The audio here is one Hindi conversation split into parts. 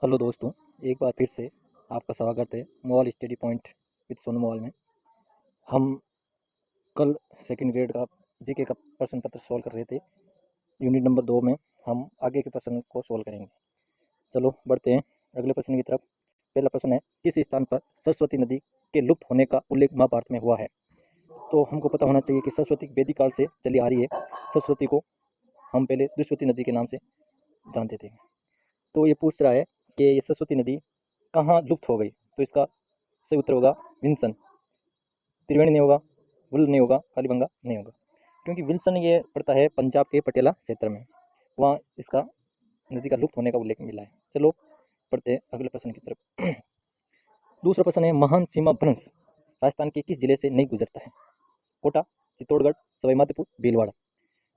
हेलो दोस्तों, एक बार फिर से आपका स्वागत है mobile study point with Sonu mobile में। हम कल सेकंड ग्रेड का जीके का प्रश्न पत्र सॉल्व कर रहे थे। यूनिट नंबर 2 में हम आगे के प्रश्न को सॉल्व करेंगे। चलो बढ़ते हैं अगले प्रश्न की तरफ। पहला प्रश्न है, किस स्थान पर सरस्वती नदी के लुप्त होने का उल्लेख महाभारत में हुआ है? तो हमको पता होना चाहिए कि सरस्वती वैदिक काल से चली आ रही है। सरस्वती को हम पहले दुष्वती नदी के नाम से जानते थे। तो ये पूछ रहा है कि ये सरस्वती नदी कहाँ लुप्त हो गई। तो इसका सही उत्तर होगा विल्सन। त्रिवेणी नहीं होगा, वुल नहीं होगा, कालीबंगा नहीं होगा, क्योंकि विल्सन ये पड़ता है पंजाब के पटियाला क्षेत्र में। वहाँ इसका नदी का लुप्त होने का उल्लेख मिला है। चलो पढ़ते हैं अगले प्रश्न की तरफ। दूसरा प्रश्न है, महान सीमा भ्रंश राजस्थान के किस जिले से नहीं गुजरता है? कोटा, चित्तौड़गढ़, सवाई माधोपुर, भीलवाड़ा।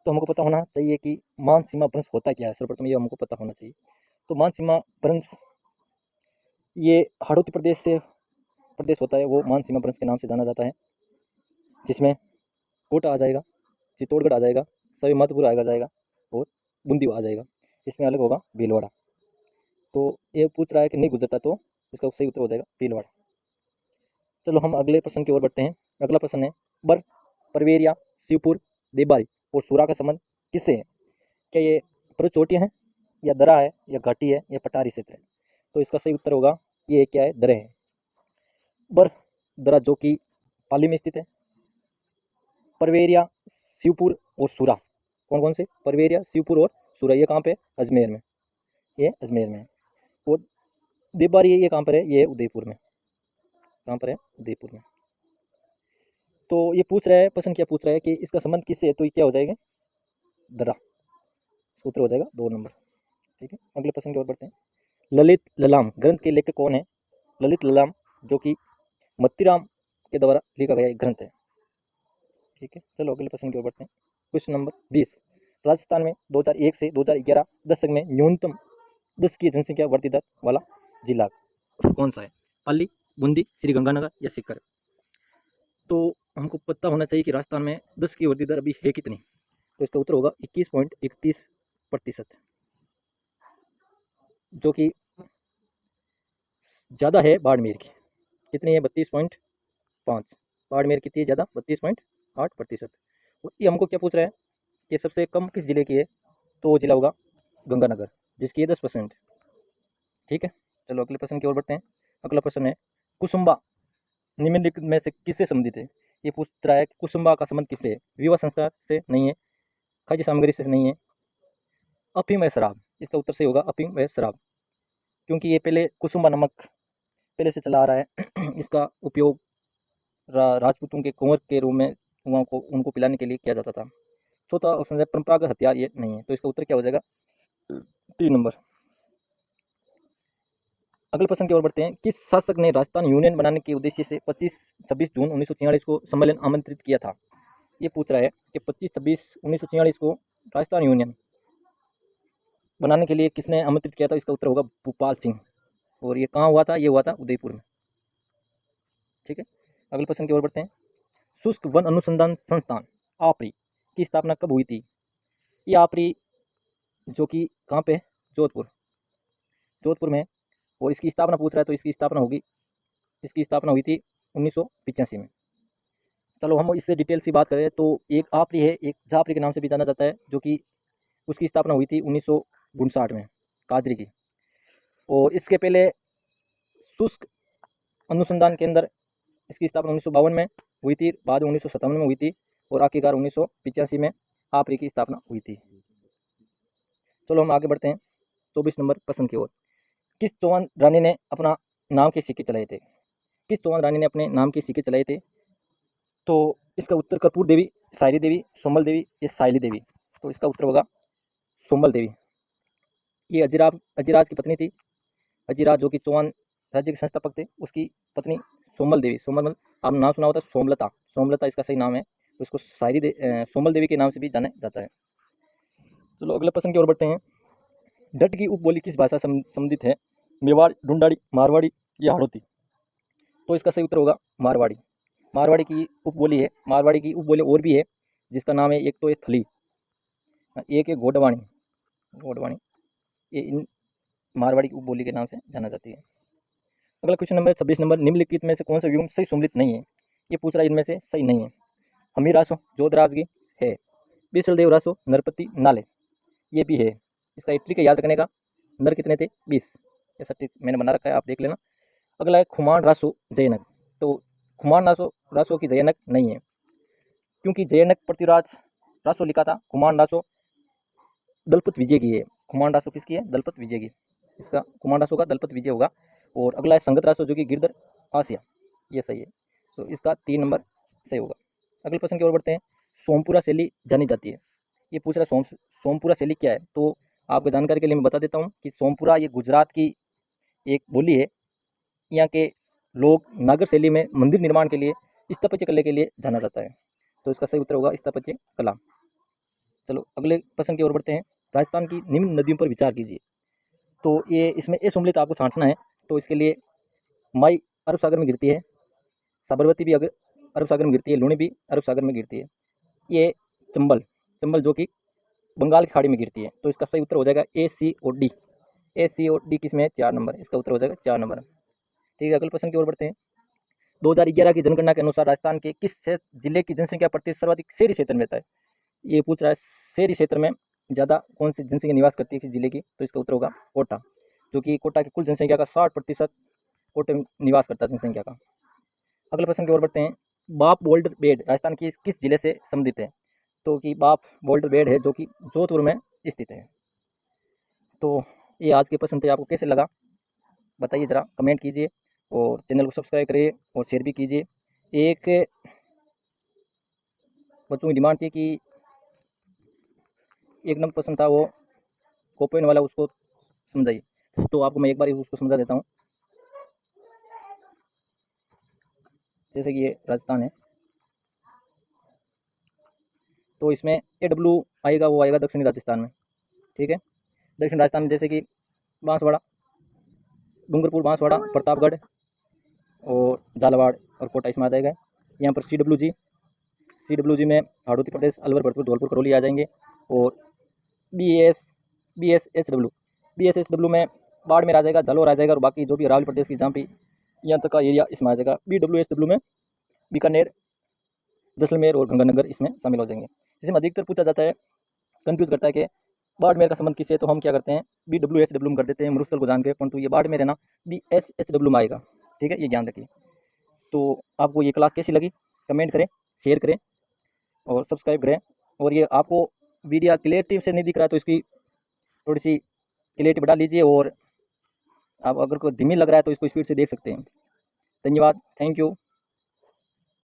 तो हमको पता होना चाहिए कि महान सीमा भ्रंश होता क्या है। सर्वप्रथम ये हमको पता होना चाहिए। तो महान सीमा भ्रंश ये हाड़ौती प्रदेश होता है, वो महान सीमा भ्रंश के नाम से जाना जाता है, जिसमें कोटा आ जाएगा, चित्तौड़गढ़ आ जाएगा, सवाई माधोपुर आ जाएगा और बूंदी आ जाएगा। इसमें अलग होगा भीलवाड़ा। तो ये पूछ रहा है कि नहीं गुजरता, तो इसका सही उत्तर हो जाएगा भीलवाड़ा। चलो हम अगले प्रश्न की ओर बढ़ते हैं। अगला प्रश्न है, बर, परवेरिया, शिवपुर, देबारी और सूरा का संबंध किससे है? क्या ये पर्वतचोटियाँ हैं, या दरा है, या घाटी है, या पठारी क्षेत्र है? तो इसका सही उत्तर होगा ये क्या है, दरे है। बर दरा जो कि पाली में स्थित है। परवेरिया, शिवपुर और सूरा, कौन कौन से? परवेरिया, शिवपुर और सूरा, ये कहाँ पे? अजमेर में, ये अजमेर में है। और देवबारी ये कहाँ पर है? ये उदयपुर में। कहाँ पर है? उदयपुर में। तो ये पूछ रहा है, प्रश्न क्या पूछ रहा है कि इसका संबंध किससे है? तो ये क्या हो जाएगा? दरा। इसका उत्तर हो जाएगा 2 नंबर। ठीक है, अगले प्रश्न की ओर बढ़ते हैं। ललित ललाम ग्रंथ के लेखक कौन है? ललित ललाम जो कि मत्तीराम के द्वारा लिखा गया एक ग्रंथ है। ठीक है, चलो अगले प्रश्न की ओर बढ़ते हैं। क्वेश्चन नंबर 20, राजस्थान में 2001 से 2011 दशक में न्यूनतम 10 की जनसंख्या वृद्धि दर वाला जिला कौन सा है? पाली, बूंदी, श्रीगंगानगर या सीकर? तो हमको पता होना चाहिए कि राजस्थान में 10 की वृद्धि दर अभी है कितनी। तो इसका उत्तर होगा 21.31%, जो कि ज़्यादा है बाड़मेर की। कितनी है? 32.5। बाड़मेर कितनी है ज़्यादा? 32.8%। और ये हमको क्या पूछ रहा है कि सबसे कम किस जिले की है? तो वो जिला होगा गंगानगर, जिसकी है 10%। ठीक है, चलो अगले प्रश्न की ओर बढ़ते हैं। अगला प्रश्न है, कुसुम्बा निम्नलिखित में से किससे संबंधित है? ये पूछ रहा है कि कुसुम्बा का संबंध किससे है? विवाह संस्कार से नहीं है, खाद्य सामग्री से नहीं है, अफीम व शराब। इसका उत्तर सही होगा अफीम व शराब, क्योंकि ये पहले कुसुम्बा नमक पहले से चला आ रहा है। इसका उपयोग राजपूतों के कुंवर के रूप में उनको पिलाने के लिए किया जाता था। चौथा ऑप्शन है, परंपरागत हथियार ये नहीं है। तो इसका उत्तर क्या हो जाएगा? 3 नंबर। अगले प्रश्न की ओर बढ़ते हैं। किस शासक ने राजस्थान यूनियन बनाने के उद्देश्य से 25-26 जून 1946 को सम्मेलन आमंत्रित किया था? ये पूछ रहा है कि 25-26-1946 को राजस्थान यूनियन बनाने के लिए किसने आमंत्रित किया था? इसका उत्तर होगा भूपाल सिंह। और ये कहाँ हुआ था? ये हुआ था उदयपुर में। ठीक है, अगले प्रश्न की ओर बढ़ते हैं। शुष्क वन अनुसंधान संस्थान आपरी की स्थापना कब हुई थी? ये आपरी जो कि कहाँ पे? जोधपुर में। और इसकी स्थापना पूछ रहा है, तो इसकी स्थापना हुई थी 1985 में। चलो हम इससे डिटेल सी बात करें तो एक आपरी है, एक जाफरी के नाम से भी जाना जाता है, जो कि उसकी स्थापना हुई थी 1959 में, काजरी की। और इसके पहले शुष्क अनुसंधान केंद्र, इसकी स्थापना 1952 में हुई थी, बाद में 1957 में हुई थी, और आखिरकार 1985 में आपरी की स्थापना हुई थी। चलो हम आगे बढ़ते हैं 24 नंबर प्रश्न की ओर। किस चौहान रानी ने अपना नाम के सिक्के चलाए थे? किस चौहान रानी ने अपने नाम के सिक्के चलाए थे? तो इसका उत्तर कपूर देवी, सायरी देवी, सोमल देवी या सायली देवी? तो इसका उत्तर होगा सोमल देवी। ये अजिराज की पत्नी थी। अजिराज जो कि चौहान राज्य के संस्थापक थे, उसकी पत्नी सोमल देवी। सोमल आपने नाम सुना होता है, सोमलता इसका सही नाम है। तो इसको सोमल देवी के नाम से भी जाना जाता है। चलो अगले प्रश्न की ओर बढ़ते हैं। डट की उपबोली किस भाषा से संबंधित है? मेवाड़, ढूंढाड़ी, मारवाड़ी या हाड़ौती? तो इसका सही उत्तर होगा मारवाड़ी। मारवाड़ी की उपबोली है। मारवाड़ी की उपबोली और भी है, जिसका नाम है, एक तो है थली, एक है गोडवाणी। ये इन मारवाड़ी की उपबोली के नाम से जाना जाती है। अगला क्वेश्चन नंबर 26 नंबर, निम्नलिखित में से कौन सा व्यूह सही सम्मिलित नहीं है? ये पूछ रहा है, इनमें से सही नहीं है। हमी रासो जोधराजगी है, बीसल देव रासो नरपति नाले, ये भी है। इसका एक ट्रिक है याद रखने का, नर कितने थे? 20। ऐसा ट्रिक मैंने बना रखा है, आप देख लेना। अगला है खुमान रासो जयनक, तो खुमान रासो की जयनक नहीं है, क्योंकि जयनक पृथ्वीराज रासो लिखा था, खुमान रासो दलपत विजय की है। खुमान रासो किसकी है? दलपत विजय की। इसका खुमान रासो का दलपत विजय होगा। और अगला है संगत रासो जो कि गिरधर आसिया, ये सही है। तो इसका 3 नंबर सही होगा। अगले प्रश्न की ओर बढ़ते हैं। सोमपुरा शैली जानी जाती है, ये पूछ रहा है सोमपुरा शैली क्या है? तो आपको जानकारी के लिए मैं बता देता हूँ कि सोमपुरा ये गुजरात की एक बोली है। यहाँ के लोग नागर शैली में मंदिर निर्माण के लिए, स्थापत्य कला के लिए जाना जाता है। तो इसका सही उत्तर होगा स्थापत्य कला। चलो अगले प्रश्न की ओर बढ़ते हैं। राजस्थान की निम्न नदियों पर विचार कीजिए। तो ये इसमें ए सम्मिलित आपको छांटना है। तो इसके लिए माई अरब सागर में गिरती है, साबरमती भी अरब सागर में गिरती है, लुणी भी अरब सागर में गिरती है। ये चंबल जो कि बंगाल की खाड़ी में गिरती है। तो इसका सही उत्तर हो जाएगा ACOD। ACOD किस में है? 4 नंबर। इसका उत्तर हो जाएगा 4 नंबर। ठीक है, अगले प्रश्न की ओर बढ़ते हैं। 2011 की जनगणना के अनुसार राजस्थान के किस जिले की जनसंख्या प्रति सर्वाधिक शहरी क्षेत्र में रहता है? ये पूछ रहा है शहरी क्षेत्र में ज़्यादा कौन सी जनसंख्या निवास करती है किसी जिले की? तो इसका उत्तर होगा कोटा, जो कि कोटा की कुल जनसंख्या का 60% कोटे में निवास करता है जनसंख्या का। अगले प्रश्न की ओर बढ़ते हैं। बाप बोल्डर बेड राजस्थान की किस जिले से संबंधित है? तो कि बाप बोल्डर बेड है जो कि जोधपुर में स्थित है। तो ये आज के प्रश्न थे, आपको कैसे लगा बताइए ज़रा, कमेंट कीजिए और चैनल को सब्सक्राइब करिए और शेयर भी कीजिए। एक बच्चों की डिमांड थी कि 1 नंबर प्रश्न था वो कोपेन वाला, उसको समझाइए। तो आपको मैं एक बार उसको समझा देता हूँ। जैसे कि ये राजस्थान है, तो इसमें AW आएगा, वो आएगा दक्षिणी राजस्थान में। ठीक है, दक्षिण राजस्थान में जैसे कि बांसवाड़ा, डूंगरपुर, बांसवाड़ा, प्रतापगढ़ और झालावाड़ और कोटा इसमें आ जाएगा। यहाँ पर CWG में हाड़ौती प्रदेश, अलवर, भरतपुर, धौलपुर, करौली आ जाएंगे। और BSHW में बाड़मेर आ जाएगा, जालौर आ जाएगा। और बाकी जो भी अरावली प्रदेश की जहाँ भी यहाँ तक का एरिया इसमें आ जाएगा। BWSW में बीकानेर, जैसलमेर और गंगानगर इसमें शामिल हो जाएंगे। इसमें अधिकतर पूछा जाता है, कंफ्यूज करता है कि बाड़मेर का संबंध किससे? तो हम क्या करते हैं, BWSW में कर देते हैं मरुस्थल को जान के, परंतु ये बाड़मेर है ना, BSHW में आएगा। ठीक है, ये ध्यान रखिए। तो आपको ये क्लास कैसी लगी कमेंट करें, शेयर करें और सब्सक्राइब करें। और ये आपको वीडियो क्लियरिटी से नहीं दिख रहा तो इसकी थोड़ी सी क्लियरिटी बढ़ा लीजिए। और आप अगर को धीमी लग रहा है तो इसको स्पीड से देख सकते हैं। धन्यवाद, थैंक यू।